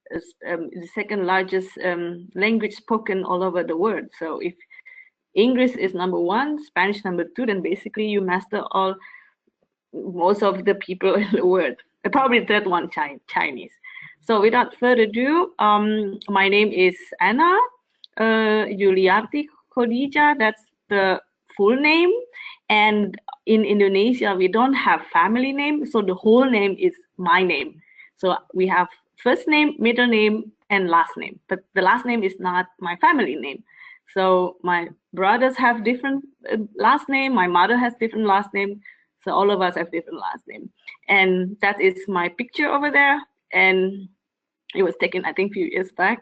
the second largest language spoken all over the world. So if English is number one, Spanish number two, then basically you master most of the people in the world. Probably third one, Chinese. So without further ado, my name is Anna Yuliarti Khadija. That's the full name. And in Indonesia, we don't have family name, so the whole name is my name. So we have first name, middle name, and last name. But the last name is not my family name. So my brothers have different last name. My mother has different last name. So all of us have different last name. And that is my picture over there. And it was taken, I think, a few years back.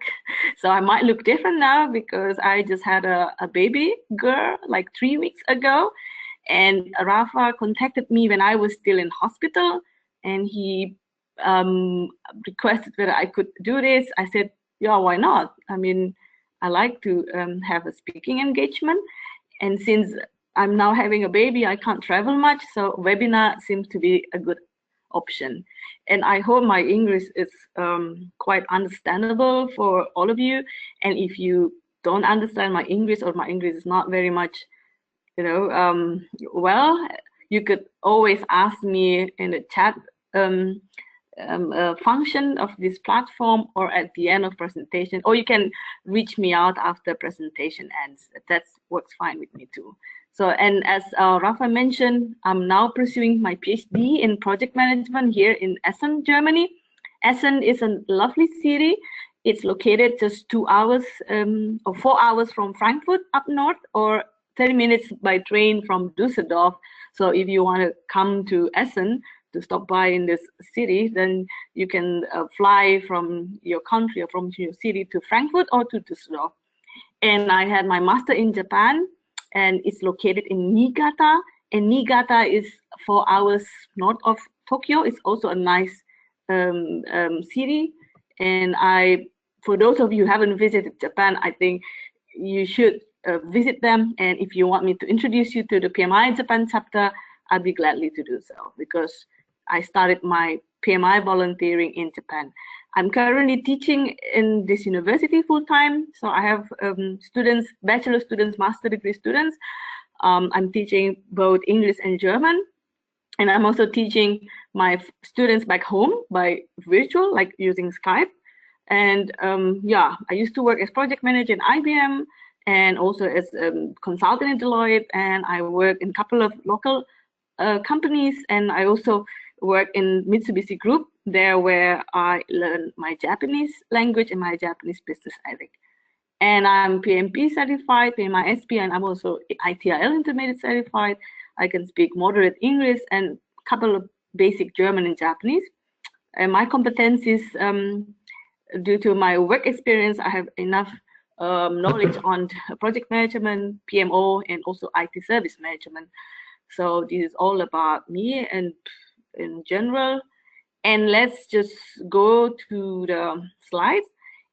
So I might look different now because I just had a baby girl like 3 weeks ago. And Rafa contacted me when I was still in hospital, and he requested whether I could do this. I said, yeah, why not? I mean, I like to have a speaking engagement. And since I'm now having a baby, I can't travel much, so webinar seems to be a good option. And I hope my English is quite understandable for all of you. And if you don't understand my English, or my English is not very much, well, you could always ask me in the chat function of this platform, or at the end of presentation, or you can reach me out after presentation ends. That works fine with me too. So, and as Rafa mentioned, I'm now pursuing my PhD in project management here in Essen, Germany. Essen is a lovely city. It's located just 2 hours or 4 hours from Frankfurt up north, or 30 minutes by train from Düsseldorf. So if you want to come to Essen to stop by in this city, then you can fly from your country or from your city to Frankfurt or to Düsseldorf. And I had my master in Japan, and it's located in Niigata. And Niigata is 4 hours north of Tokyo. It's also a nice city. And for those of you who haven't visited Japan, I think you should visit them. And if you want me to introduce you to the PMI Japan chapter, I'd be gladly to do so, because I started my PMI volunteering in Japan. I'm currently teaching in this university full-time. So I have students, bachelor students, master degree students. I'm teaching both English and German. And I'm also teaching my students back home by virtual, like using Skype. And yeah, I used to work as project manager in IBM, and also as a consultant in Deloitte. And I work in a couple of local companies. And I also work in Mitsubishi Group, there where I learned my Japanese language and my Japanese business ethic. And I'm PMP certified, PMI SP, and I'm also ITIL intermediate certified. I can speak moderate English and a couple of basic German and Japanese. And my competencies, due to my work experience, I have enough knowledge on project management, PMO, and also IT service management. So this is all about me and in general. And let's just go to the slides.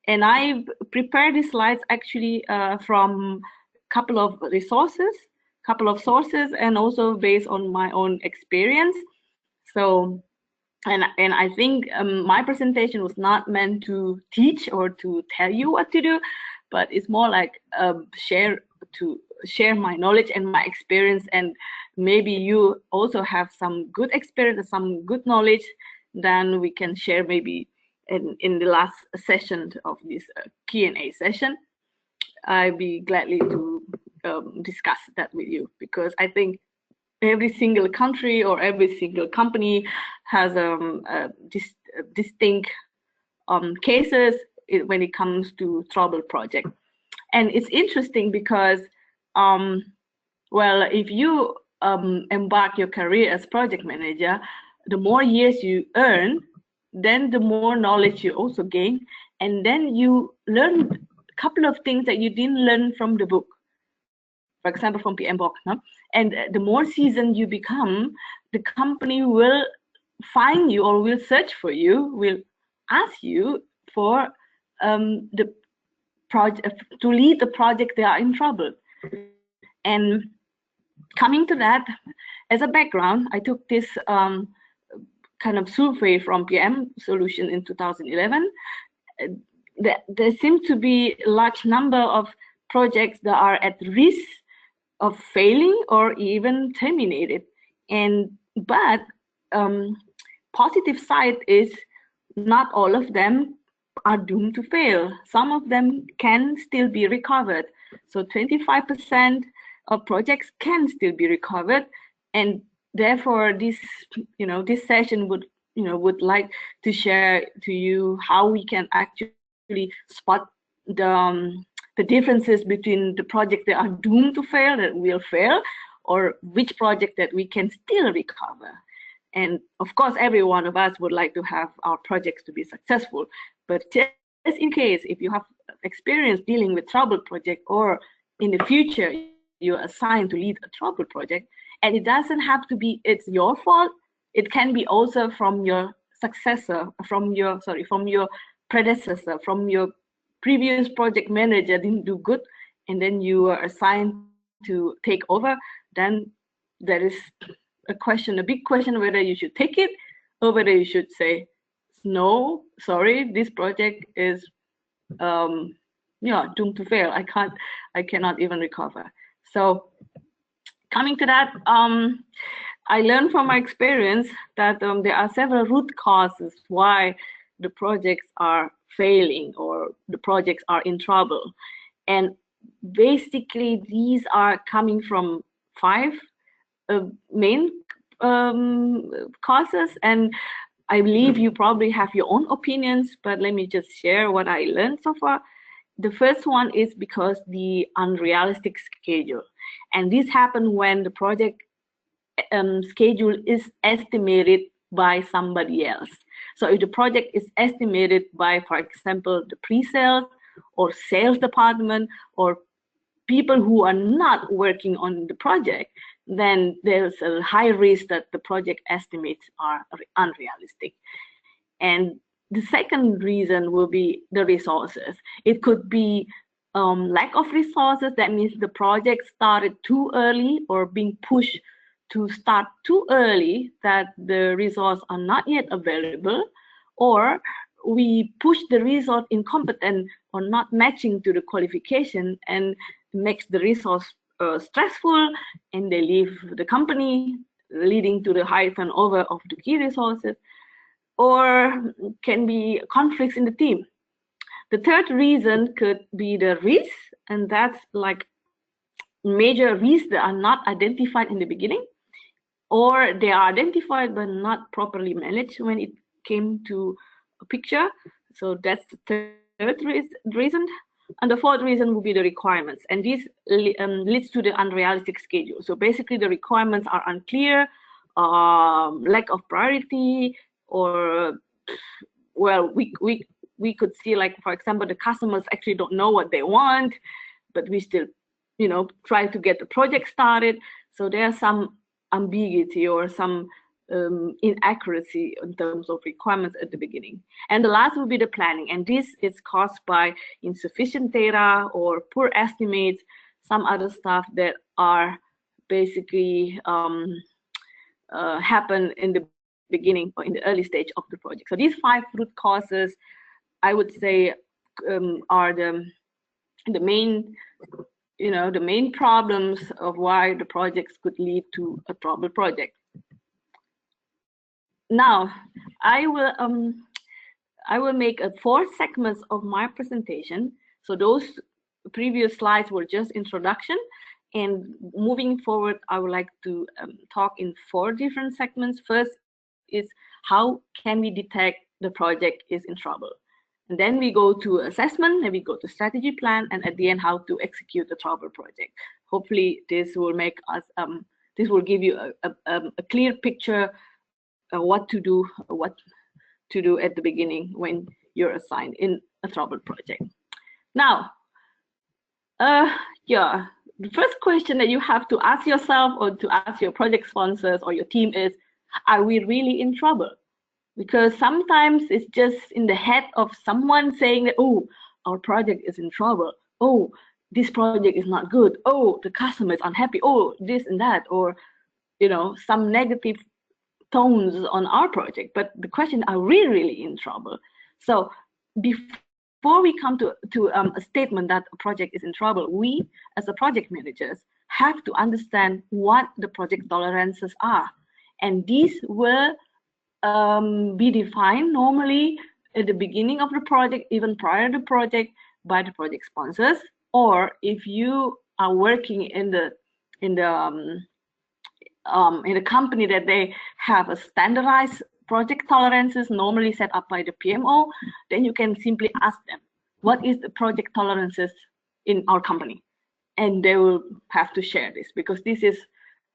And I prepared these slides actually from a couple of resources, couple of sources, and also based on my own experience. So, and I think my presentation was not meant to teach or to tell you what to do, but it's more like share my knowledge and my experience. And maybe you also have some good experience and some good knowledge, then we can share maybe in the last session of this Q&A session. I'd be gladly to discuss that with you, because I think every single country or every single company has distinct cases when it comes to trouble project. And it's interesting because, well, if you embark your career as project manager, the more years you earn, then the more knowledge you also gain. And then you learn a couple of things that you didn't learn from the book. For example, from PMBOK. No? And the more seasoned you become, the company will find you or will search for you, will ask you for the project to lead the project they are in trouble. And coming to that, as a background, I took this kind of survey from PM Solution in 2011, there seems to be a large number of projects that are at risk of failing or even terminated. But positive side is not all of them are doomed to fail. Some of them can still be recovered. So 25% of projects can still be recovered, and therefore this session would like to share to you how we can actually spot the differences between the projects that are doomed to fail, that will fail, or which project that we can still recover. And of course, every one of us would like to have our projects to be successful, but just in case, if you have experience dealing with troubled project, or in the future you're assigned to lead a troubled project, and it doesn't have to be it's your fault, it can be also from your successor, from your predecessor, from your previous project manager didn't do good, and then you are assigned to take over. Then there is a big question whether you should take it or whether you should say, no, sorry, this project is doomed to fail. I cannot even recover. So coming to that, I learned from my experience that there are several root causes why the projects are failing or the projects are in trouble. And basically these are coming from 5 main causes, and I believe you probably have your own opinions, but let me just share what I learned so far. The first one is because the unrealistic schedule, and this happens when the project schedule is estimated by somebody else. So if the project is estimated by, for example, the pre-sales or sales department or people who are not working on the project, then there's a high risk that the project estimates are unrealistic. And the second reason will be the resources. It could be lack of resources. That means the project started too early or being pushed to start too early, that the resources are not yet available, or we push the resource incompetent or not matching to the qualification and makes the resource stressful, and they leave the company, leading to the high turnover of the key resources, or can be conflicts in the team. The third reason could be the risk, and that's like major risks that are not identified in the beginning, or they are identified but not properly managed when it came to a picture. So that's the third reason. And the fourth reason will be the requirements, and this leads to the unrealistic schedule. So basically the requirements are unclear, lack of priority, or well, we could see, like, for example, the customers actually don't know what they want, but we still try to get the project started. So there's some ambiguity or some inaccuracy in terms of requirements at the beginning. And the last will be the planning, and this is caused by insufficient data or poor estimates, some other stuff that are basically happen in the beginning or in the early stage of the project. So these 5 root causes, I would say, are the main the main problems of why the projects could lead to a troubled project. Now, I will make 4 segments of my presentation. So those previous slides were just introduction, and moving forward, I would like to talk in 4 different segments. First is how can we detect the project is in trouble, and then we go to assessment, and we go to strategy plan, and at the end, how to execute the troubled project. Hopefully, this will make us this will give you a clear picture what to do at the beginning when you're assigned in a troubled project. Now, the first question that you have to ask yourself or to ask your project sponsors or your team is, are we really in trouble? Because sometimes it's just in the head of someone saying that, oh, our project is in trouble. Oh, this project is not good. Oh, the customer is unhappy. Oh, this and that, or some negative tones on our project. But the question, are we really in trouble? So before before we come to a statement that a project is in trouble, we as a project managers have to understand what the project tolerances are. And these will be defined normally at the beginning of the project, even prior to the project, by the project sponsors. Or if you are working in the company that they have a standardized project tolerances normally set up by the PMO, then you can simply ask them, what is the project tolerances in our company? And they will have to share this, because this is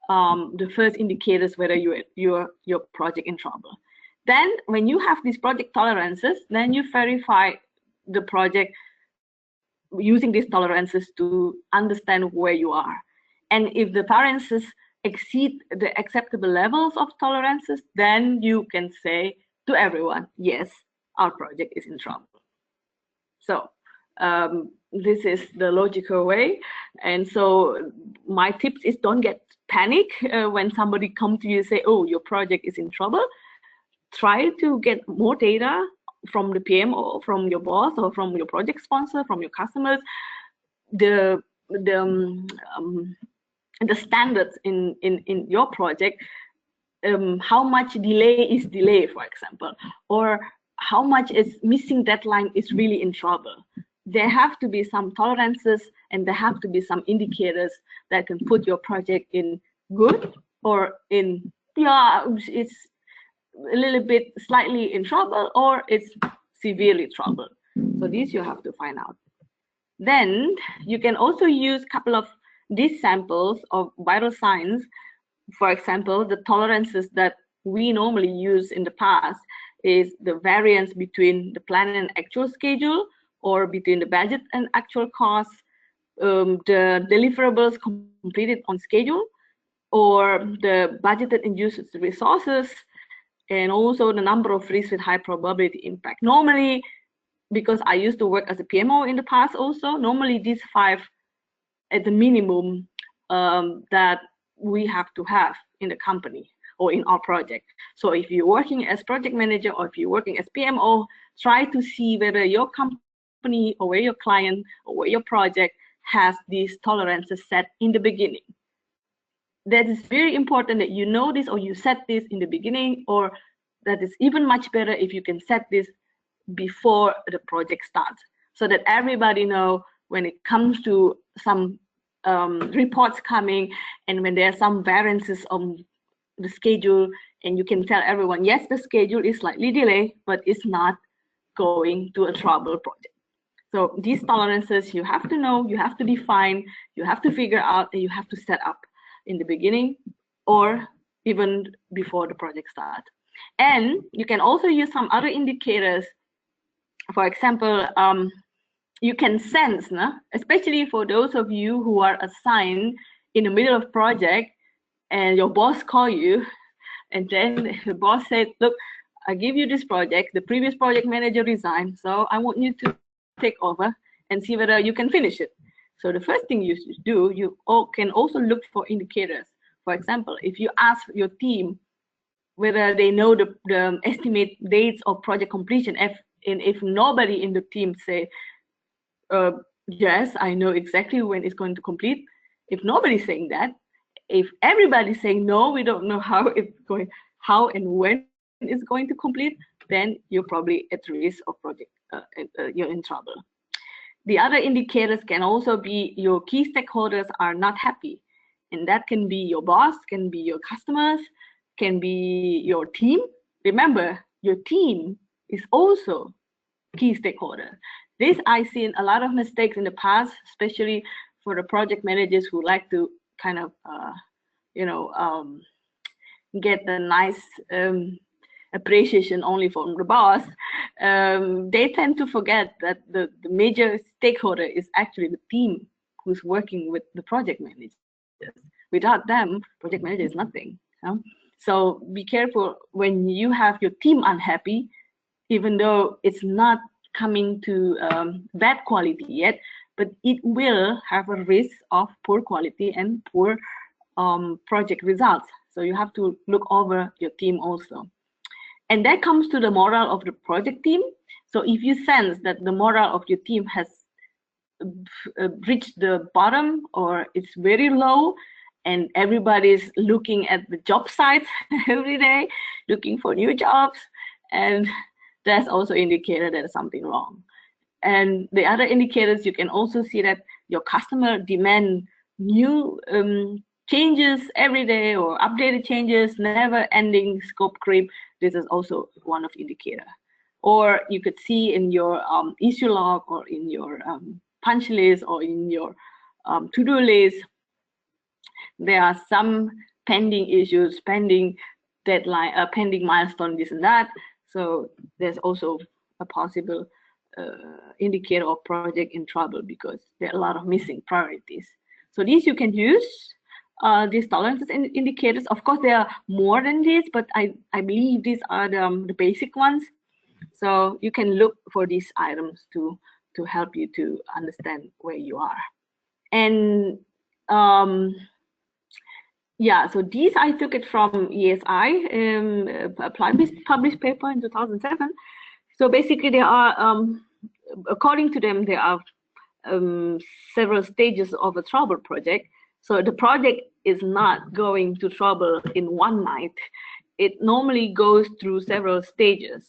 the first indicators whether your project in trouble. Then when you have these project tolerances, then you verify the project using these tolerances to understand where you are. And if the tolerances exceed the acceptable levels of tolerances, then you can say to everyone, yes, our project is in trouble. So this is the logical way. And so my tips is, don't get panic when somebody comes to you and say, oh, your project is in trouble. Try to get more data from the PMO, from your boss, or from your project sponsor, from your customers, the standards in your project, how much delay is delay, for example, or how much is missing deadline is really in trouble. There have to be some tolerances, and there have to be some indicators that can put your project in good, or in, yeah, it's a little bit slightly in trouble, or it's severely trouble. So these you have to find out. Then you can also use a couple of these samples of vital signs. For example, the tolerances that we normally use in the past is the variance between the plan and actual schedule, or between the budget and actual costs, the deliverables completed on schedule, or the budgeted and used resources, and also the number of risks with high probability impact. Normally, because I used to work as a PMO in the past also, normally these 5 at the minimum that we have to have in the company or in our project. So if you're working as project manager, or if you're working as PMO, try to see whether your company or where your client or where your project has these tolerances set in the beginning. That is very important that you know this, or you set this in the beginning, or that is even much better if you can set this before the project starts, so that everybody know when it comes to some reports coming, and when there are some variances on the schedule, and you can tell everyone, yes, the schedule is slightly delayed, but it's not going to a trouble project. So these tolerances you have to know, you have to define, you have to figure out, and you have to set up in the beginning or even before the project starts. And you can also use some other indicators. For example, you can sense, especially for those of you who are assigned in the middle of project, and your boss call you, and then the boss said, look, I give you this project, the previous project manager resigned, so I want you to take over and see whether you can finish it. So the first thing you should do, you can also look for indicators. For example, if you ask your team whether they know the estimate dates of project completion, if nobody in the team say, yes, I know exactly when it's going to complete. If nobody's saying that, if everybody's saying no, we don't know how and when it's going to complete, then you're probably at risk of project, you're in trouble. The other indicators can also be your key stakeholders are not happy. And that can be your boss, can be your customers, can be your team. Remember, your team is also key stakeholder. This I've seen a lot of mistakes in the past, especially for the project managers who like to kind of, get the nice appreciation only from the boss. They tend to forget that the major stakeholder is actually the team who's working with the project managers. Without them, project manager is nothing. So be careful when you have your team unhappy, even though it's not coming to bad quality yet, but it will have a risk of poor quality and poor project results. So you have to look over your team also. And that comes to the morale of the project team. So if you sense that the morale of your team has reached the bottom or it's very low, and everybody's looking at the job sites every day, looking for new jobs, and that's also indicator that there's something wrong. And the other indicators, you can also see that your customer demand new changes every day or updated changes, never ending scope creep. This is also one of indicator. Or you could see in your issue log or in your punch list or in your to-do list, there are some pending issues, pending deadline, pending milestone, this and that. So there's also a possible indicator of project in trouble because there are a lot of missing priorities. So these you can use, these tolerances indicators. Of course, there are more than this, but I believe these are the basic ones. So you can look for these items to help you to understand where you are. And yeah, so these I took it from ESI, a published paper in 2007. So basically there are, according to them, there are several stages of a trouble project. So the project is not going to trouble in one night. It normally goes through several stages,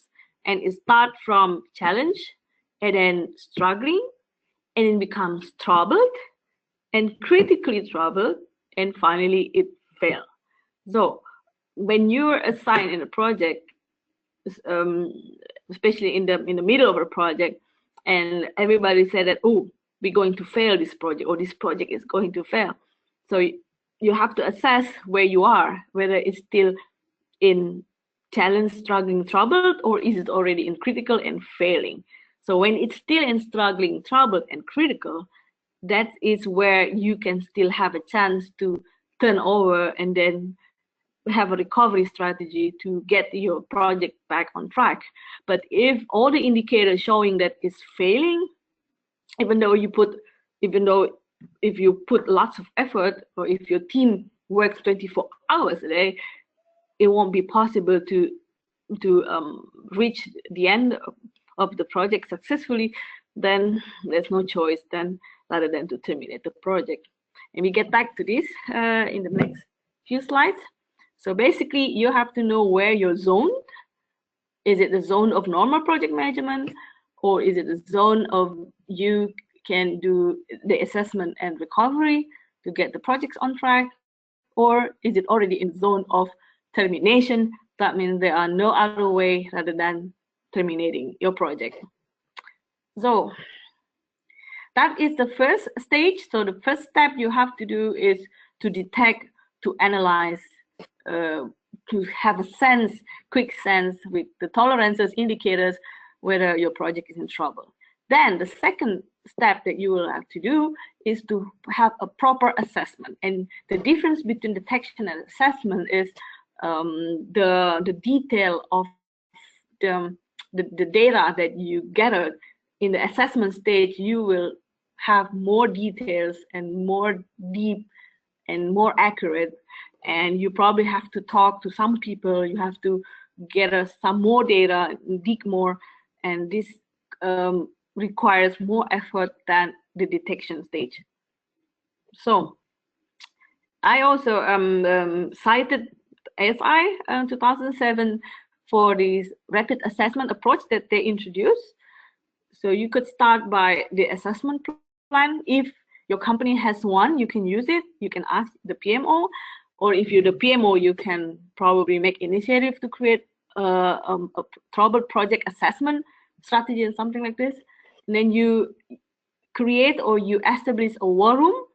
and it starts from challenge, and then struggling, and it becomes troubled, and critically troubled, and finally it fails. So when you're assigned in a project, especially in the middle of a project, and everybody said that, oh, we're going to fail this project, or this project is going to fail. So you have to assess where you are, whether it's still in challenge, struggling, troubled, or is it already in critical and failing. So when it's still in struggling, troubled, and critical, that is where you can still have a chance to turn over and then have a recovery strategy to get your project back on track. But if all the indicators showing that it's failing, even though if you put lots of effort, or if your team works 24 hours a day, it won't be possible to reach the end of the project successfully, then there's no choice then rather than to terminate the project. And we get back to this in the next few slides. So basically, you have to know where you're zoned. Is it the zone of normal project management, or is it the zone of you can do the assessment and recovery to get the projects on track, or is it already in zone of termination? That means there are no other way rather than terminating your project. So that is the first stage. So the first step you have to do is to detect, to analyze, to have a sense, quick sense with the tolerances indicators whether your project is in trouble. Then the second step that you will have to do is to have a proper assessment. And the difference between detection and assessment is the detail of the data that you gathered. In the assessment stage, you will have more details and more deep and more accurate, and you probably have to talk to some people, you have to gather some more data, dig more, and this requires more effort than the detection stage. So I also cited ASI 2007 for this rapid assessment approach that they introduced. So you could start by the assessment plan. If your company has one, you can use it. You can ask the PMO, or if you're the PMO, you can probably make initiative to create a trouble project assessment strategy and something like this. And then you create or you establish a war room.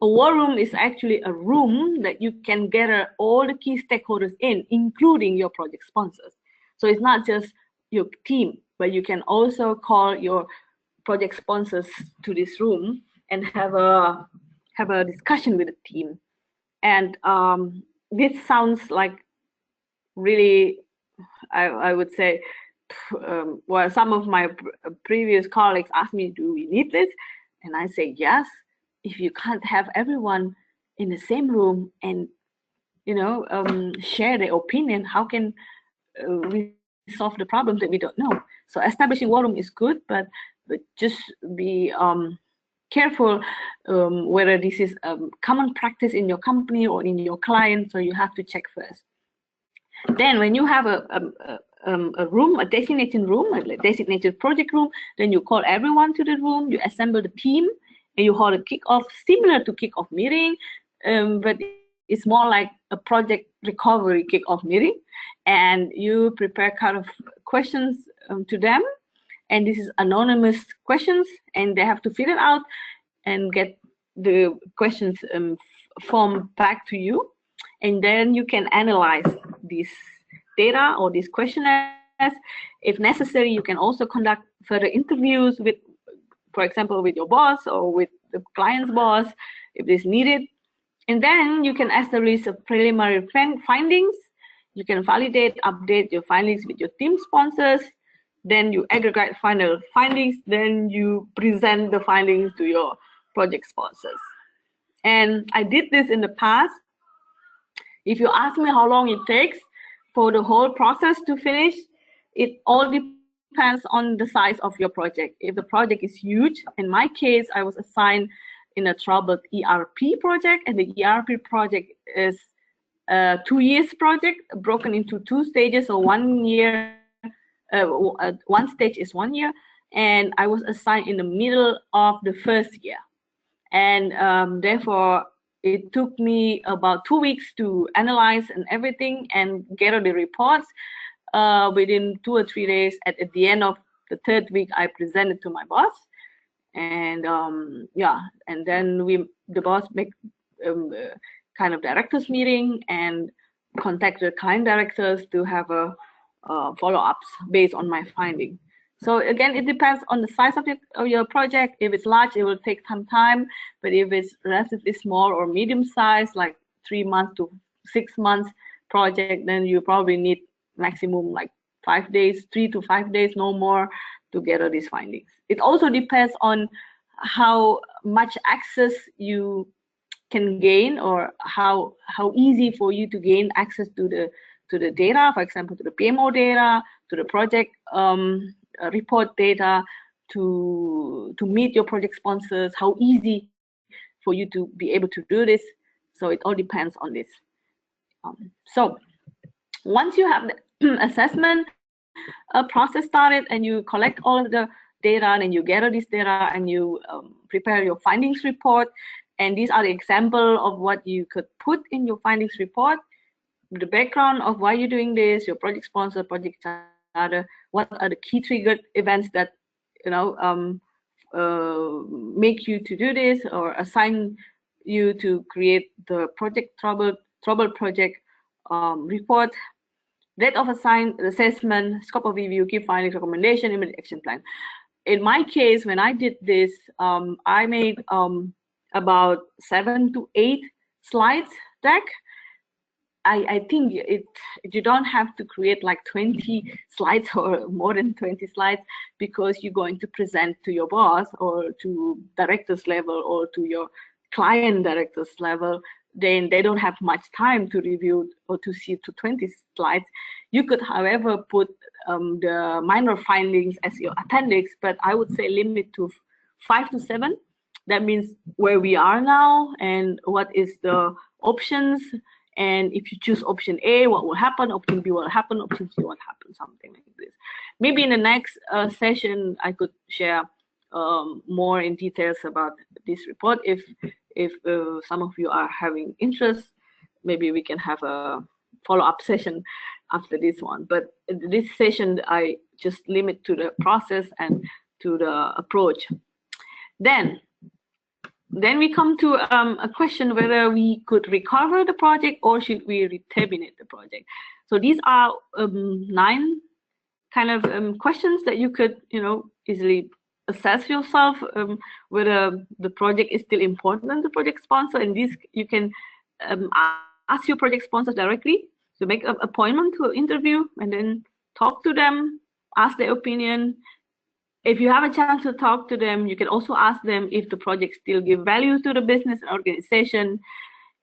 A war room is actually a room that you can gather all the key stakeholders in, including your project sponsors. So it's not just your team, but you can also call your project sponsors to this room and have a discussion with the team. And this sounds like really, I would say, well, some of my previous colleagues asked me, do we need this? And I say, yes. If you can't have everyone in the same room and share their opinion, how can solve the problems that we don't know. So establishing war room is good, but just be careful whether this is common practice in your company or in your client. So you have to check first. Then when you have a room, a designated room, a designated project room, then you call everyone to the room, you assemble the team, and you hold a kickoff, similar to kickoff meeting, but it's more like a project recovery kickoff meeting. And you prepare kind of questions to them. And this is anonymous questions, and they have to fill it out and get the questions form back to you. And then you can analyze this data or these questionnaires. If necessary, you can also conduct further interviews with, for example, with your boss or with the client's boss, if it's needed. And then you can establish a preliminary findings. You can validate, update your findings with your team sponsors. Then you aggregate final findings. Then you present the findings to your project sponsors. And I did this in the past. If you ask me how long it takes for the whole process to finish, it all depends on the size of your project. If the project is huge, in my case, I was assigned in a troubled ERP project, and the ERP project is a 2 years project broken into 2 stages. So 1 year, one stage is 1 year, and I was assigned in the middle of the first year. And therefore, it took me about 2 weeks to analyze and everything and gather the reports. Within 2 or 3 days, at the end of the 3rd week, I presented to my boss. And yeah, and then the boss make kind of directors meeting and contact the client directors to have a follow-ups based on my finding. So again, it depends on the size of your project. If it's large, it will take some time. But if it's relatively small or medium size, like 3 months to 6 months project, then you probably need maximum like 5 days, 3 to 5 days, no more, to gather these findings. It also depends on how much access you can gain, or how easy for you to gain access to the data, for example, to the PMO data, to the project report data, to meet your project sponsors, how easy for you to be able to do this. So it all depends on this. So once you have the assessment process started and you collect all of the data and you gather this data and you prepare your findings report, and these are the example of what you could put in your findings report, the background of why you're doing this, your project sponsor, project charter, what are the key triggered events that make you to do this or assign you to create the project trouble project report, date of assessment, scope of review, key findings, recommendation, immediate action plan. In my case, when I did this, I made about 7 to 8 slides deck. I think you don't have to create like 20 slides or more than 20 slides, because you're going to present to your boss or to directors level or to your client directors level. Then they don't have much time to review or to see to 20 slides. You could, however, put the minor findings as your appendix, but I would say limit to 5 to 7. That means where we are now and what is the options. And if you choose option A, what will happen? Option B will happen. Option C will happen. Something like this. Maybe in the next session, I could share more in details about this report. If some of you are having interest, maybe we can have a follow-up session after this one. But this session, I just limit to the process and to the approach. Then we come to a question whether we could recover the project or should we terminate the project. So these are 9 kind of questions that you could easily assess yourself whether the project is still important to the project sponsor. And this you can ask your project sponsor directly to make an appointment to interview and then talk to them, ask their opinion. If you have a chance to talk to them, you can also ask them if the project still give value to the business and organization.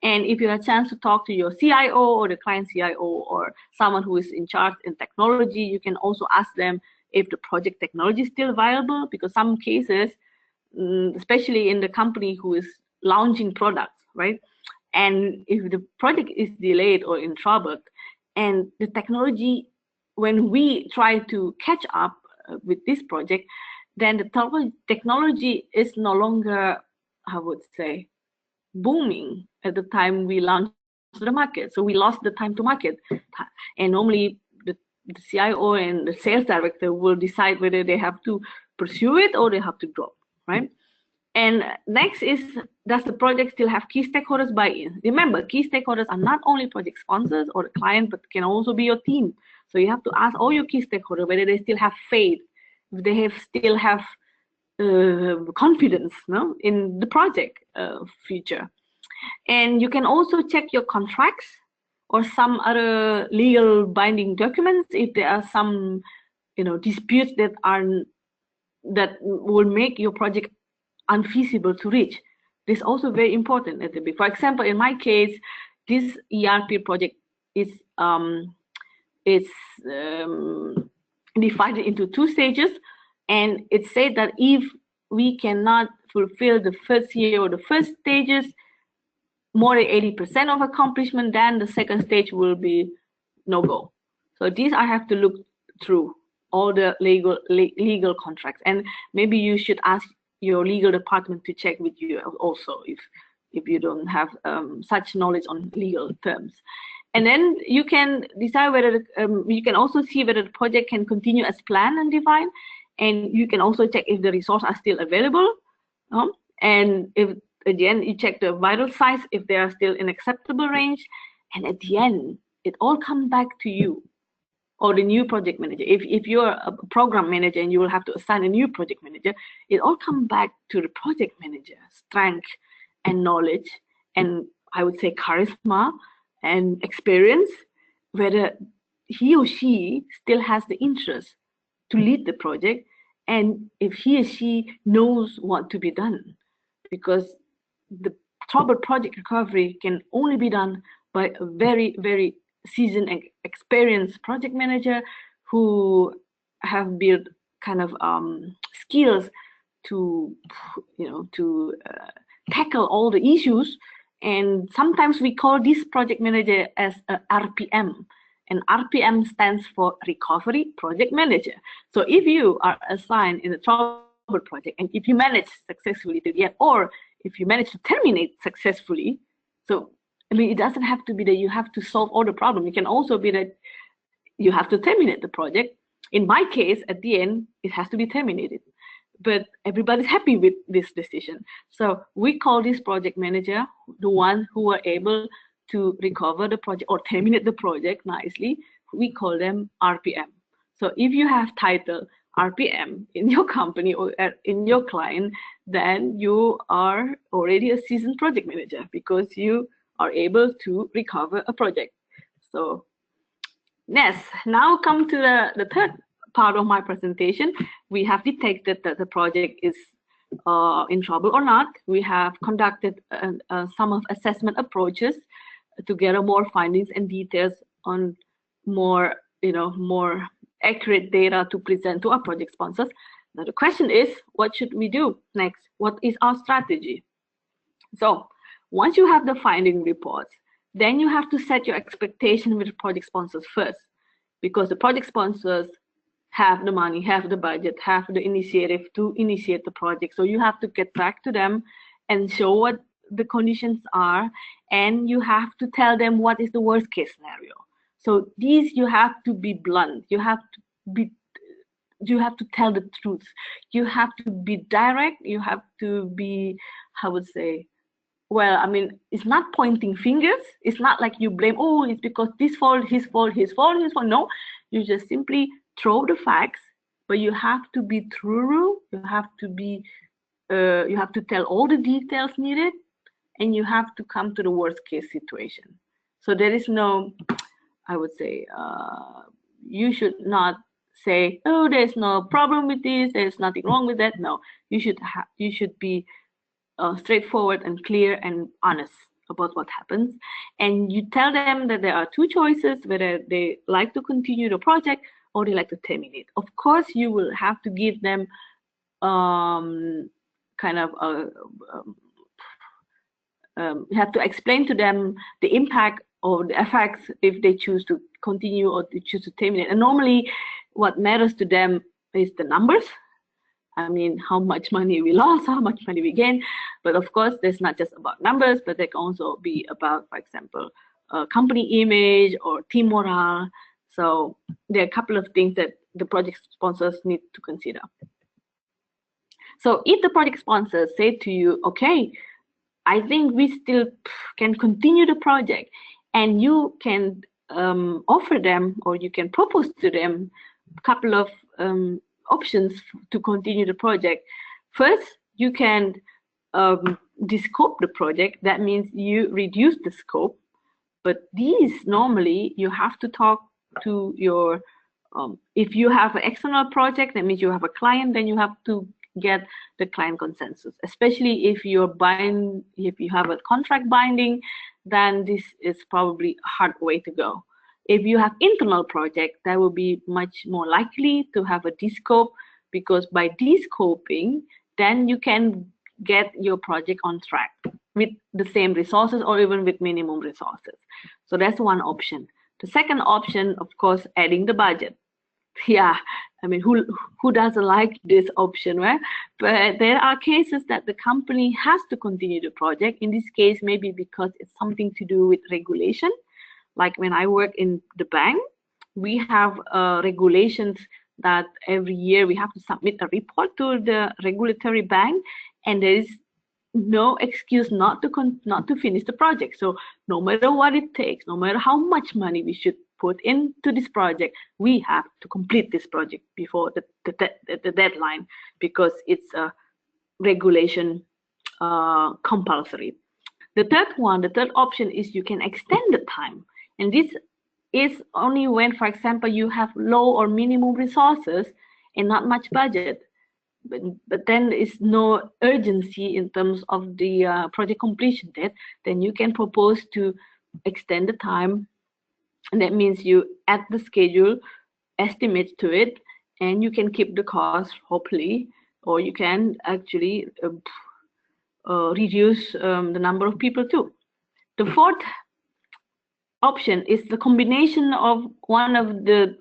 And if you have a chance to talk to your CIO or the client CIO or someone who is in charge in technology, you can also ask them if the project technology is still viable, because some cases, especially in the company who is launching products, right? And if the project is delayed or in trouble, and the technology, when we try to catch up with this project, then the technology is no longer, I would say, booming at the time we launched the market. So we lost the time to market. And normally the CIO and the sales director will decide whether they have to pursue it or they have to drop, right? And next is, does the project still have key stakeholders buy-in? Remember, key stakeholders are not only project sponsors or the client, but can also be your team. So you have to ask all your key stakeholders whether they still have faith, if they still have confidence, no, in the project future. And you can also check your contracts or some other legal binding documents if there are some, disputes that will make your project unfeasible to reach. This is also very important. For example, in my case, this ERP project is divided into 2 stages, and it said that if we cannot fulfill the first year or the first stages more than 80% of accomplishment, then the second stage will be no go. So these I have to look through all the legal contracts, and maybe you should ask your legal department to check with you also if you don't have such knowledge on legal terms. And then you can decide whether you can also see whether the project can continue as planned and defined, and you can also check if the resources are still available, and if at the end you check the vital signs if they are still in acceptable range. And at the end it all comes back to you or the new project manager. If you're a program manager and you will have to assign a new project manager, it all comes back to the project manager strength and knowledge, and I would say charisma and experience, whether he or she still has the interest to lead the project, and if he or she knows what to be done. Because the troubled project recovery can only be done by a very, very seasoned and experienced project manager who have built kind of skills to tackle all the issues. And sometimes we call this project manager as a RPM, and RPM stands for Recovery Project Manager. So if you are assigned in a troubled project, and if you manage successfully to the end, or if you manage to terminate successfully, so I mean, it doesn't have to be that you have to solve all the problem. It can also be that you have to terminate the project. In my case, at the end, it has to be terminated. But everybody's happy with this decision. So we call this project manager the one who are able to recover the project or terminate the project nicely. We call them RPM. So if you have title RPM in your company or in your client, then you are already a seasoned project manager because you are able to recover a project. So yes, now come to the third part of my presentation. We have detected that the project is in trouble or not. We have conducted some of assessment approaches to gather more findings and details on more accurate data to present to our project sponsors. Now the question is, what should we do next? What is our strategy? So once you have the finding reports, then you have to set your expectation with the project sponsors first, because the project sponsors have the money, have the budget, have the initiative to initiate the project. So you have to get back to them and show what the conditions are, and you have to tell them what is the worst case scenario. So these, you have to be blunt. You have to tell the truth. You have to be direct. You have to be, I would say, well, I mean, it's not pointing fingers. It's not like you blame, oh, it's because this fault, his fault, his fault, his fault. No, you just simply throw the facts, but you have to be thorough. You have to tell all the details needed, and you have to come to the worst case situation. So there is no, I would say, you should not say, oh, there's no problem with this, there's nothing wrong with that. No, you should be straightforward and clear and honest about what happens, and you tell them that there are two choices, whether they like to continue the project or they like to terminate. Of course, you will have to give them kind of you have to explain to them the impact or the effects if they choose to continue or they choose to terminate. And normally what matters to them is the numbers. I mean, how much money we lost, how much money we gain. But of course, there's not just about numbers, but they can also be about, for example, company image or team morale. So there are a couple of things that the project sponsors need to consider. So if the project sponsors say to you, okay, I think we still can continue the project, and you can offer them, or you can propose to them a couple of options to continue the project. First, you can descope the project. That means you reduce the scope, but these normally you have to talk to your if you have an external project, that means you have a client, then you have to get the client consensus, especially if you have a contract binding, then this is probably a hard way to go. If you have internal project, that will be much more likely to have a descope, because by descoping, then you can get your project on track with the same resources or even with minimum resources. So that's one option. The second option, of course, adding the budget. Yeah, I mean, who doesn't like this option, right? But there are cases that the company has to continue the project. In this case, maybe because it's something to do with regulation. Like when I work in the bank, we have regulations that every year we have to submit a report to the regulatory bank, and there is no excuse not to finish the project. So no matter what it takes, no matter how much money we should put into this project, we have to complete this project before the deadline, because it's a regulation compulsory. The third option is you can extend the time, and this is only when, for example, you have low or minimum resources and not much budget. But then there is no urgency in terms of the project completion date. Then you can propose to extend the time, and that means you add the schedule estimate to it, and you can keep the cost, hopefully, or you can actually reduce the number of people too. The fourth option is the combination of the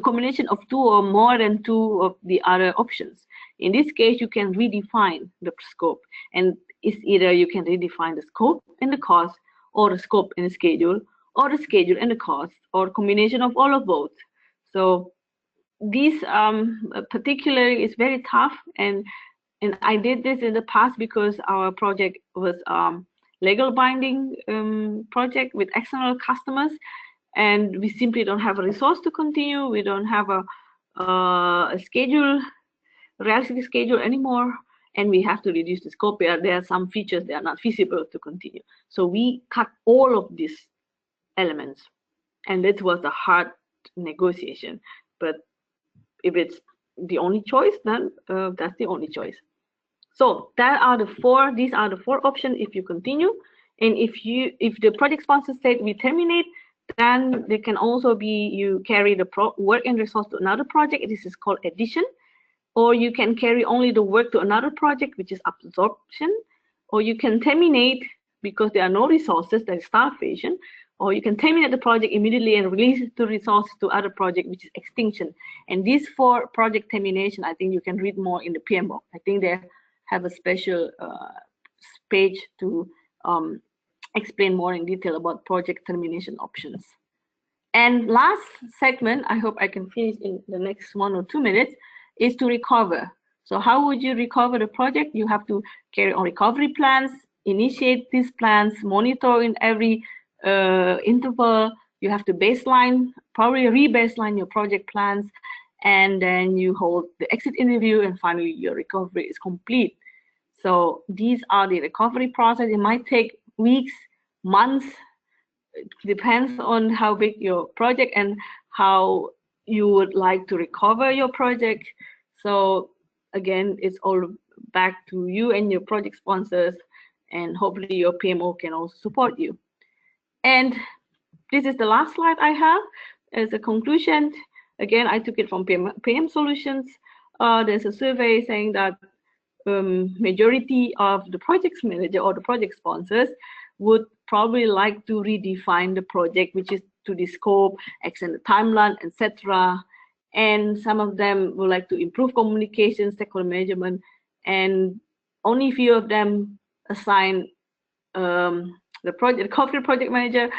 combination of two or more than two of the other options. In this case, you can redefine the scope, and it's either you can redefine the scope and the cost, or the scope and the schedule, or the schedule and the cost, or combination of all of both. So this particularly is very tough, and I did this in the past because our project was legal binding project with external customers, and we simply don't have a resource to continue. We don't have a schedule, realistic schedule anymore, and we have to reduce the scope. There are some features that are not feasible to continue. So we cut all of these elements, and that was a hard negotiation. But if it's the only choice, then that's the only choice. So these are the four options if you continue. And if the project sponsor said we terminate, then there can also be you carry the work and resource to another project. This is called addition. Or you can carry only the work to another project, which is absorption. Or you can terminate because there are no resources, that is starvation. Or you can terminate the project immediately and release the resources to other project, which is extinction. And these four project termination, I think you can read more in the PMBOK. I think they have a special page to explain more in detail about project termination options. And last segment, I hope I can finish in the next 1 or 2 minutes, is to recover. So how would you recover the project? You have to carry on recovery plans, initiate these plans, monitor in every interval. You have to baseline, probably re-baseline your project plans, and then you hold the exit interview, and finally your recovery is complete. So these are the recovery process. It might take weeks, months. It depends on how big your project and how you would like to recover your project. So again, it's all back to you and your project sponsors. and hopefully your PMO can also support you. And this is the last slide I have as a conclusion. Again, I took it from PM Solutions. There's a survey saying that majority of the project manager or the project sponsors would probably like to redefine the project, which is to the scope, extend the timeline, etc. And some of them would like to improve communication, stakeholder management, and only few of them assign the corporate project manager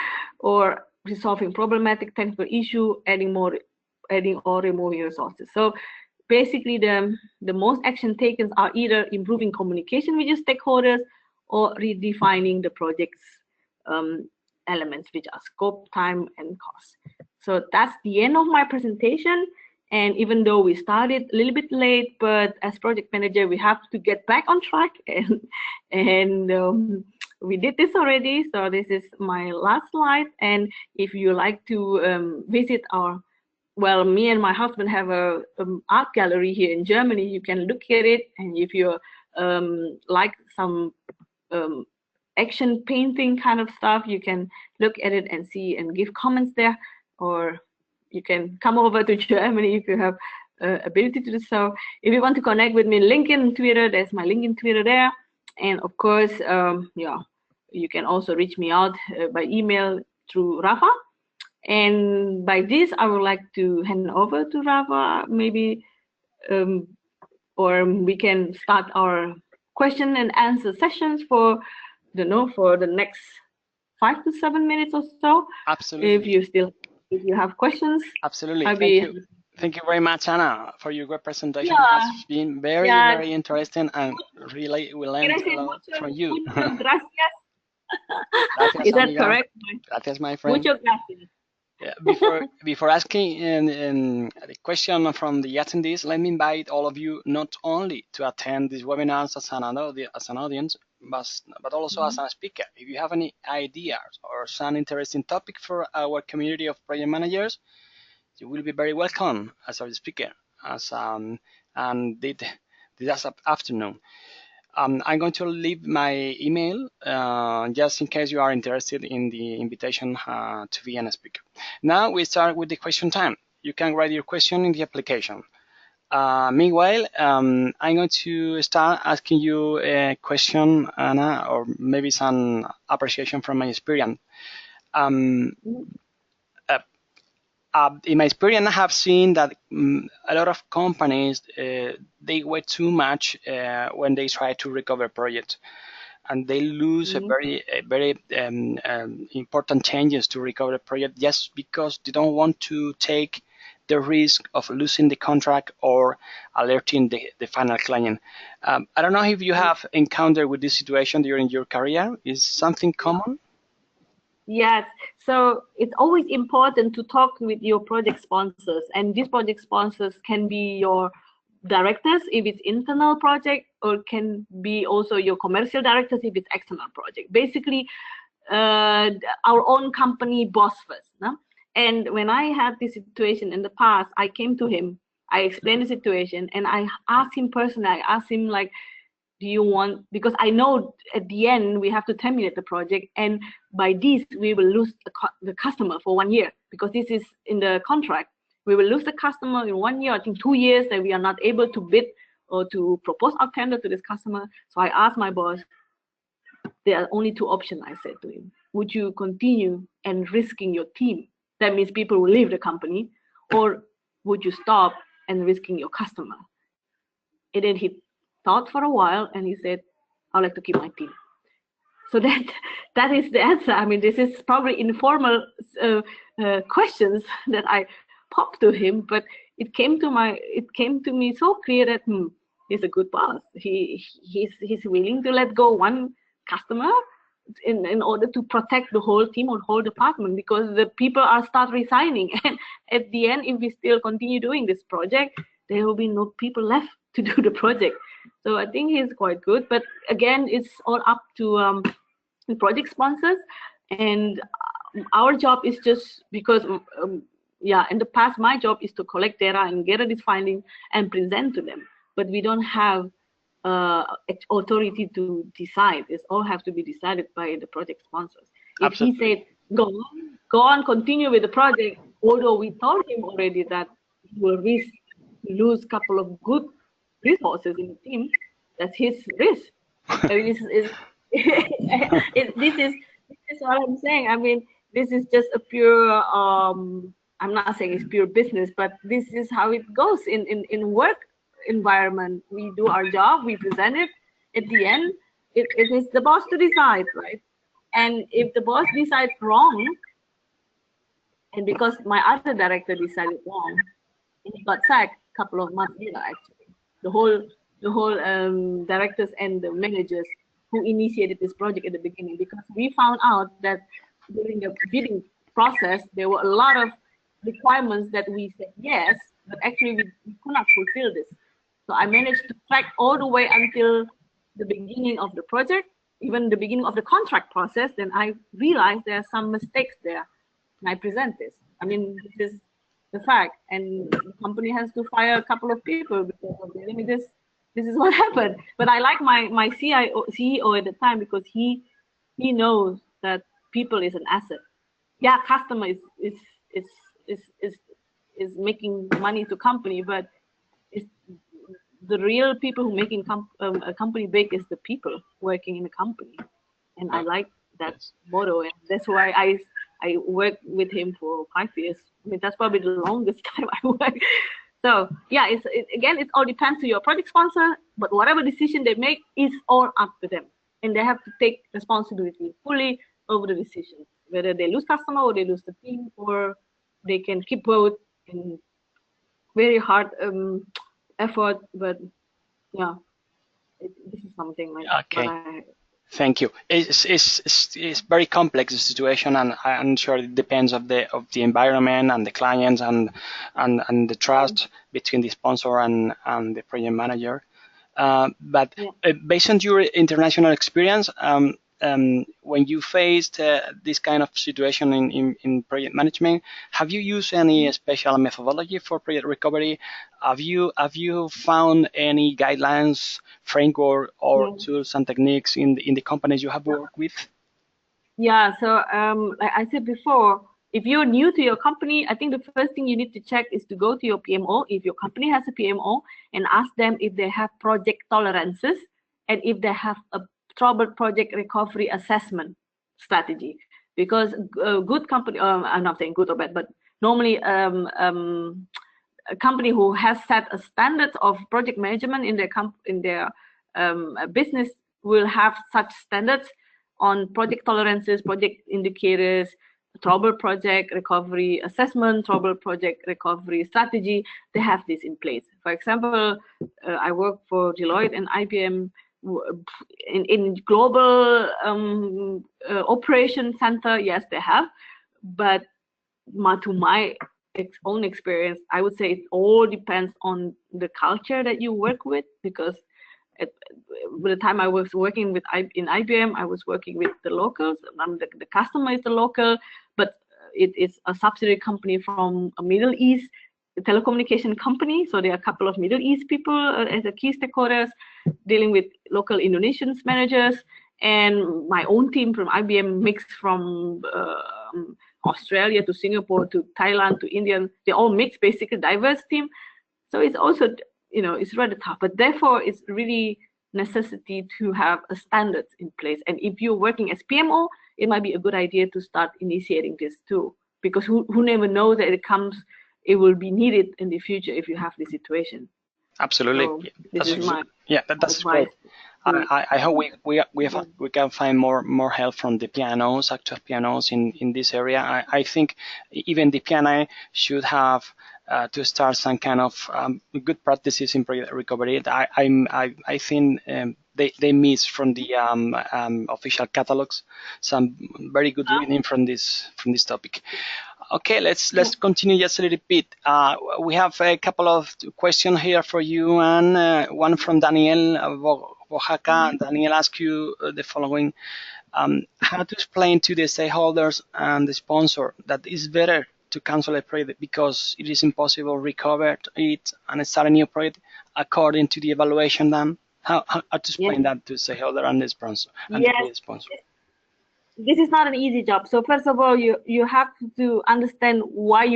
or resolving problematic technical issue, adding or removing resources. So basically the most action taken are either improving communication with your stakeholders or redefining the project's elements, which are scope, time, and cost. So that's the end of my presentation. And even though we started a little bit late, but as project manager, we have to get back on track, and we did this already. So this is my last slide. And if you like to visit our, well, me and my husband have a art gallery here in Germany. You can look at it, and if you like some action painting kind of stuff, you can look at it and see and give comments there, or you can come over to Germany if you have ability to do so. If you want to connect with me, LinkedIn, Twitter, there's my LinkedIn, Twitter there. And of course, yeah, you can also reach me out by email through Rafa. And by this, I would like to hand over to Rafa, maybe, or we can start our question and answer sessions for the next 5 to 7 minutes or so. Absolutely. If you have questions. Absolutely. Thank you very much, Ana, for your great presentation. Yeah. It has been very, very interesting, and really we learned a lot from you. Gracias. Gracias, is that amiga. correct? Gracias, my friend. Muchas gracias. Yeah, before asking the question from the attendees, let me invite all of you not only to attend these webinars as an audience, but also as a speaker. If you have any ideas or some interesting topic for our community of project managers, you will be very welcome as our speaker. And this afternoon. I'm going to leave my email just in case you are interested in the invitation to be a speaker. Now we start with the question time. You can write your question in the application. Meanwhile, I'm going to start asking you a question, Ana, or maybe some appreciation from my experience. In my experience, I have seen that a lot of companies, they wait too much when they try to recover projects, and they lose very important changes to recover a project just because they don't want to take the risk of losing the contract or alerting the final client. I don't know if you have encountered with this situation during your career. Is something common? Yes, so it's always important to talk with your project sponsors, and these project sponsors can be your directors if it's internal project, or can be also your commercial directors if it's external project. Basically, our own company boss first. No? And when I had this situation in the past, I came to him, I explained the situation, and I asked him personally, I asked him like, do you want, because I know at the end we have to terminate the project, and by this we will lose the customer for 1 year, because this is in the contract. We will lose the customer in 1 year, I think 2 years, that we are not able to bid or to propose our tender to this customer. So I asked my boss, there are only 2 options, I said to him. Would you continue and risking your team? That means people will leave the company, or would you stop and risking your customer? And then he thought for a while, and he said, I'd like to keep my team. So that is the answer. I mean, this is probably informal questions that I popped to him, but it came to me so clear that he's a good boss. He's willing to let go one customer in order to protect the whole team or whole department, because the people are start resigning, and at the end, if we still continue doing this project, there will be no people left to do the project. So I think he's quite good, but again, it's all up to the project sponsors, and our job is just because in the past my job is to collect data and gather this finding and present to them, but we don't have authority to decide. It's all have to be decided by the project sponsors. If Absolutely. he said, go on, continue with the project, although we told him already that he will risk to lose a couple of good resources in the team, that's his risk. I mean, this is what I'm saying. I mean, this is just a pure. I'm not saying it's pure business, but this is how it goes in work environment. We do our job, we present it. At the end, it is the boss to decide, right? And if the boss decides wrong, and because my other director decided wrong, he got sacked a couple of months later. Actually, the whole directors and the managers who initiated this project at the beginning, because we found out that during the bidding process there were a lot of requirements that we said yes, but actually we could not fulfill this. So I managed to track all the way until the beginning of the project, even the beginning of the contract process. Then I realized there are some mistakes there, and I present this. I mean, this is the fact, and the company has to fire a couple of people because of this. I mean, this is what happened. But I like my CEO at the time, because he knows that people is an asset. Yeah, customer is making money to company, but it's the real people who making a company big is the people working in the company. And I like that motto, and that's why I worked with him for 5 years. I mean, that's probably the longest time I worked. So yeah, again, it all depends to your project sponsor, but whatever decision they make is all up to them, and they have to take responsibility fully over the decision, whether they lose customer or they lose the team, or they can keep both in very hard effort. But yeah, this is something like Okay. what I. Thank you. It's very complex the situation, and I'm sure it depends of the environment and the clients and the trust between the sponsor and the project manager. But based on your international experience, when you faced this kind of situation in project management, have you used any special methodology for project recovery? Have you found any guidelines, framework, or tools and techniques in the companies you have worked with? Yeah, so like I said before, if you're new to your company, I think the first thing you need to check is to go to your PMO, if your company has a PMO, and ask them if they have project tolerances and if they have a trouble project recovery assessment strategy. Because a good company, I'm not saying good or bad, but normally a company who has set a standard of project management in their business will have such standards on project tolerances, project indicators, trouble project recovery assessment, trouble project recovery strategy. They have this in place. For example, I work for Deloitte and IBM in global operation center. Yes, they have, but to my own experience, I would say it all depends on the culture that you work with, because by the time I was working in IBM, I was working with the locals. The customer is the local, but it is a subsidiary company from a Middle East telecommunication company. So there are a couple of Middle East people as a key stakeholders dealing with local Indonesian managers, and my own team from IBM mixed from Australia to Singapore to Thailand to India. They all mixed, basically diverse team. So it's also, it's rather tough, but therefore it's really necessity to have a standards in place. And if you're working as PMO, it might be a good idea to start initiating this too, because who never knows that it will be needed in the future if you have this situation. Absolutely. So this is my that's advice. great. I hope we can find more help from the PNOs, actual PNOs in this area. I think even the PNI should have to start some kind of good practices in project recovery. I think they miss from the official catalogs some very good reading from this topic. Okay, let's continue just a little bit. We have a couple of questions here for you, and one from Daniel Oaxaca. Daniel asks you the following: how to explain to the stakeholders and the sponsor that it's better to cancel a project because it is impossible to recover it and start a new project according to the evaluation done? how to explain that to stakeholder and the sponsor and Yes, the sponsor? this is not an easy job. So first of all, you have to understand why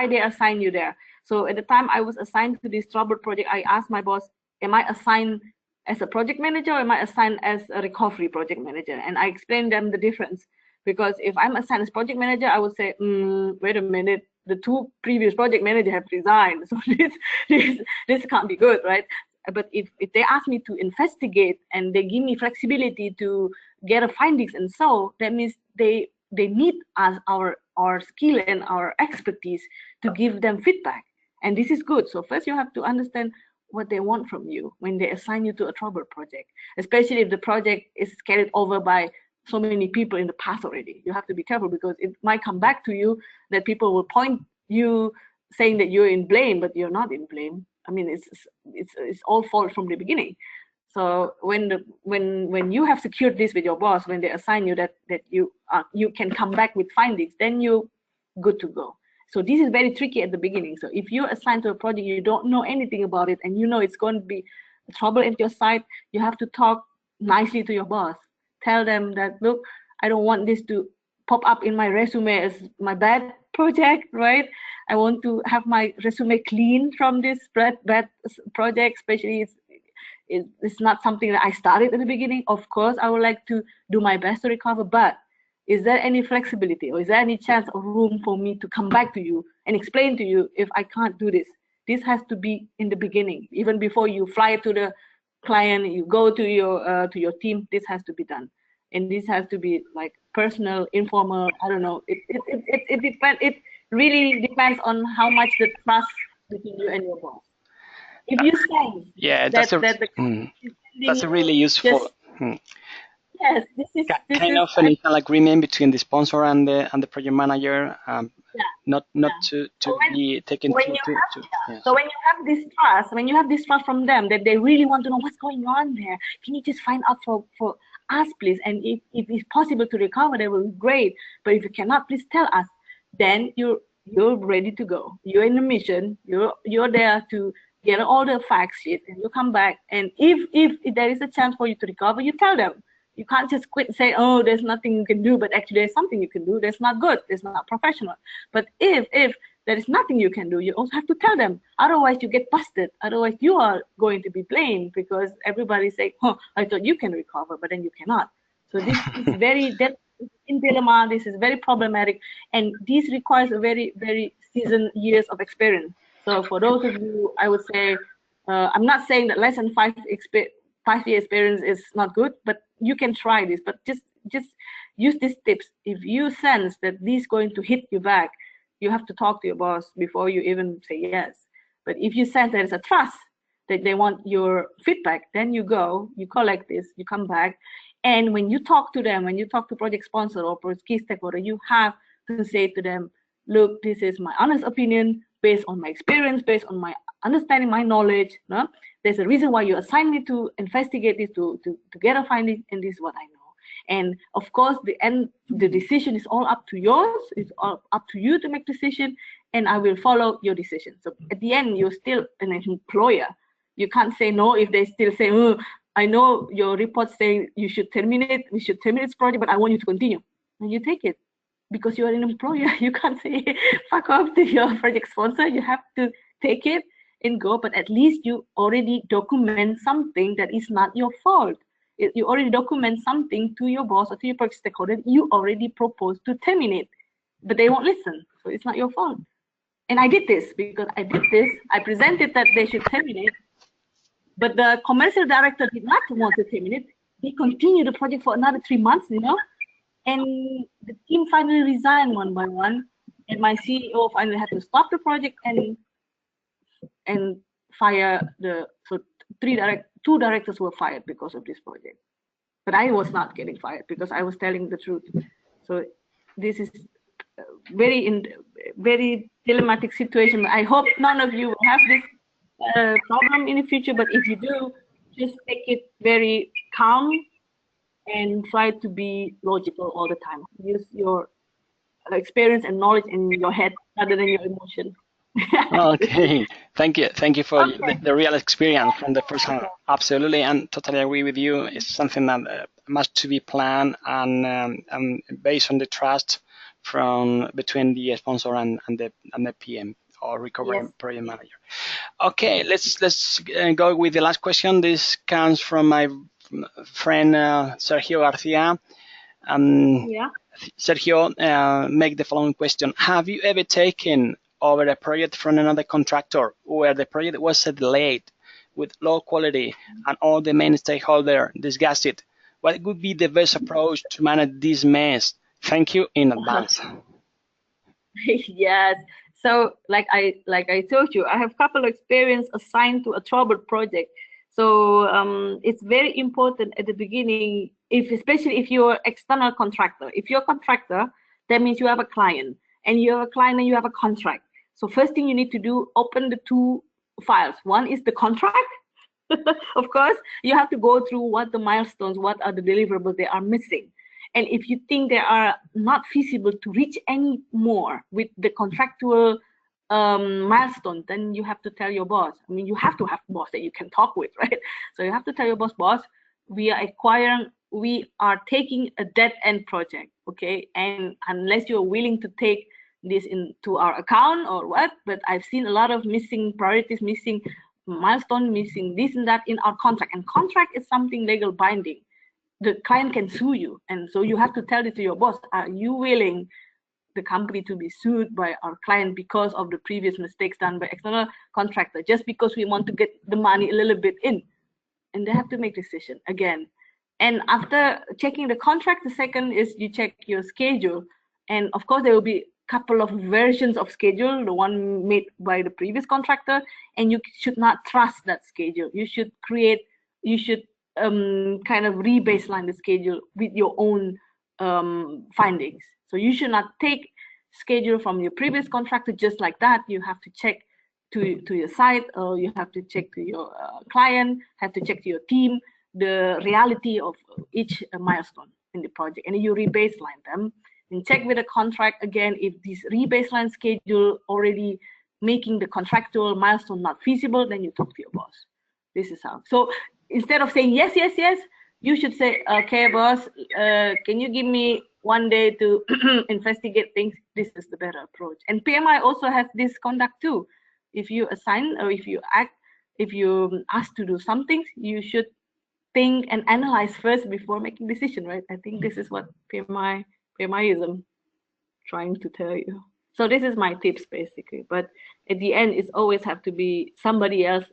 they assign you there. So at the time I was assigned to this trouble project, I asked my boss, am I assigned as a project manager or am I assigned as a recovery project manager? And I explained them the difference, because if I'm assigned as project manager, I would say, wait a minute, the two previous project managers have resigned, so this can't be good, right? But if they ask me to investigate and they give me flexibility to get a findings, and so that means they need us, our skill and our expertise to give them feedback, and this is good. So first you have to understand what they want from you when they assign you to a trouble project, especially if the project is carried over by so many people in the past already. You have to be careful, because it might come back to you that people will point you saying that you're in blame, but you're not in blame. I mean, it's all fault from the beginning. So when you have secured this with your boss, when they assign you that you can come back with findings, then you're good to go. So this is very tricky at the beginning. So if you're assigned to a project, you don't know anything about it, and you know it's going to be trouble at your site, you have to talk nicely to your boss. Tell them that, look, I don't want this to pop up in my resume as my bad project, right? I want to have my resume clean from this bad project, especially it's not something that I started at the beginning. Of course, I would like to do my best to recover, but is there any flexibility, or is there any chance or room for me to come back to you and explain to you if I can't do this? This has to be in the beginning, even before you fly to the client, you go to your team. This has to be done, and this has to be like personal, informal. I don't know. It depends. It really depends on how much the trust between you and your boss. If you say that's a really useful. just, yes, this is kind of an agreement between the sponsor and the project manager, not to be taken So when you have this trust from them, that they really want to know what's going on there, can you just find out for us, please? And if it's possible to recover, that will be great. But if you cannot, please tell us. Then you're ready to go. You're in the mission. You're there to get all the fact sheet, and you come back. And if there is a chance for you to recover, you tell them. You can't just quit and say, oh, there's nothing you can do, but actually there's something you can do. That's not good. That's not professional. But if there is nothing you can do, you also have to tell them. Otherwise, you get busted. Otherwise, you are going to be blamed, because everybody say, oh, I thought you can recover, but then you cannot. So this is in dilemma. This is very problematic, and this requires a very, very seasoned years of experience. So for those of you, I would say, I'm not saying that less than 5-year experience is not good, but you can try this. But just use these tips. If you sense that this is going to hit you back, you have to talk to your boss before you even say yes. But if you sense there is a trust that they want your feedback, then you go, you collect this, you come back. And when you talk to them, when you talk to project sponsor or key stakeholder, you have to say to them, look, this is my honest opinion based on my experience, based on my understanding, my knowledge. No? There's a reason why you assigned me to investigate this, to get a finding, and this is what I know. And of course, the decision is all up to yours. It's all up to you to make decision, and I will follow your decision. So at the end, you're still an employer. You can't say no if they still say, oh, I know your report saying we should terminate this project, but I want you to continue. And you take it, because you are an employer. You can't say fuck off to your project sponsor. You have to take it and go, but at least you already document something that is not your fault. You already document something to your boss or to your project stakeholder. You already proposed to terminate, but they won't listen. So it's not your fault. And I did this because I presented that they should terminate, but the commercial director did not want to terminate. He continued the project for another 3 months, and the team finally resigned one by one. And my CEO finally had to stop the project and fire two directors were fired because of this project. But I was not getting fired because I was telling the truth. So this is very dilemmatic situation. I hope none of you will have this problem in the future, but if you do, just take it very calm and try to be logical all the time. Use your experience and knowledge in your head rather than your emotion. Okay, thank you for the real experience from the first hand. Absolutely, and totally agree with you. It's something that must to be planned and based on the trust from between the sponsor and the PM or recovery Yes. project manager. Okay, let's go with the last question. This comes from my friend Sergio Garcia. Yeah. Sergio, make the following question. Have you ever taken over a project from another contractor where the project was delayed with low quality and all the main stakeholders discussed it? What would be the best approach to manage this mess? Thank you in advance. Yes. So like I told you, I have a couple of experience assigned to a troubled project. So it's very important at the beginning, if especially if you're external contractor. If you're a contractor, that means you have a client, and you have a client and you have a contract. So first thing you need to do, open the two files. One is the contract. Of course, you have to go through what the milestones, what are the deliverables they are missing. And if you think they are not feasible to reach any more with the contractual milestone, then you have to tell your boss. I mean, you have to have a boss that you can talk with, right? So you have to tell your boss, we are taking a dead end project, okay? And unless you're willing to take this into our account or what, but I've seen a lot of missing priorities, missing milestone, missing this and that in our contract. And contract is something legal binding. The client can sue you, and so you have to tell it to your boss. Are you willing the company to be sued by our client because of the previous mistakes done by external contractor, just because we want to get the money a little bit in? And they have to make decision again. And after checking the contract, the second is you check your schedule. And of course, there will be a couple of versions of schedule, the one made by the previous contractor, and you should not trust that schedule. You should kind of re-baseline the schedule with your own findings. So you should not take schedule from your previous contractor just like that. You have to check to your site, or you have to check to your client, have to check to your team the reality of each milestone in the project, and you re-baseline them and check with the contract again if this re-baseline schedule already making the contractual milestone not feasible. Then you talk to your boss. This is how. So instead of saying yes, yes, yes, you should say, okay, boss, can you give me 1 day to investigate things? This is the better approach. And PMI also has this conduct too. If you assign or if you ask to do something, you should think and analyze first before making decision, right? I think this is what PMIism trying to tell you. So this is my tips basically. But at the end, it's always have to be somebody else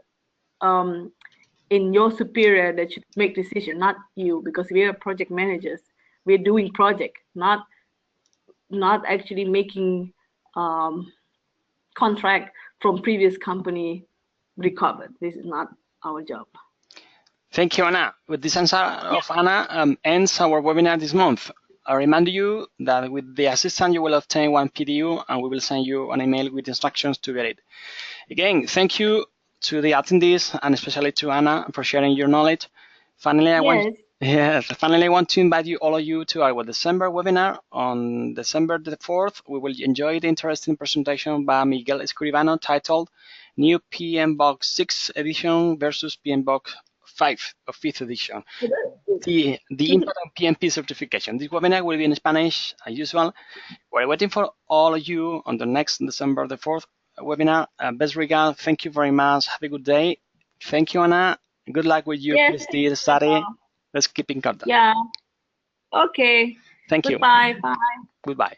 in your superior that should make decision, not you, because we are project managers. We're doing project, not actually making contract from previous company recovered. This is not our job. Thank you, Anna. With this answer of Anna ends our webinar this month. I remind you that with the assistant you will obtain one PDU, and we will send you an email with instructions to get it. Again, thank you to the attendees and especially to Anna for sharing your knowledge. Finally, I want to invite you, all of you, to our December webinar on December the 4th. We will enjoy the interesting presentation by Miguel Escribano titled New PMBOK 6 edition versus PMBOK 5 or 5th edition. The impact on PMP certification. This webinar will be in Spanish as usual. We're waiting for all of you on the next December the 4th webinar. Best regards. Thank you very much. Have a good day. Thank you, Anna. Good luck with your PhD study. Let's keep in contact. Yeah. Okay. Thank you. Goodbye. Bye. Goodbye.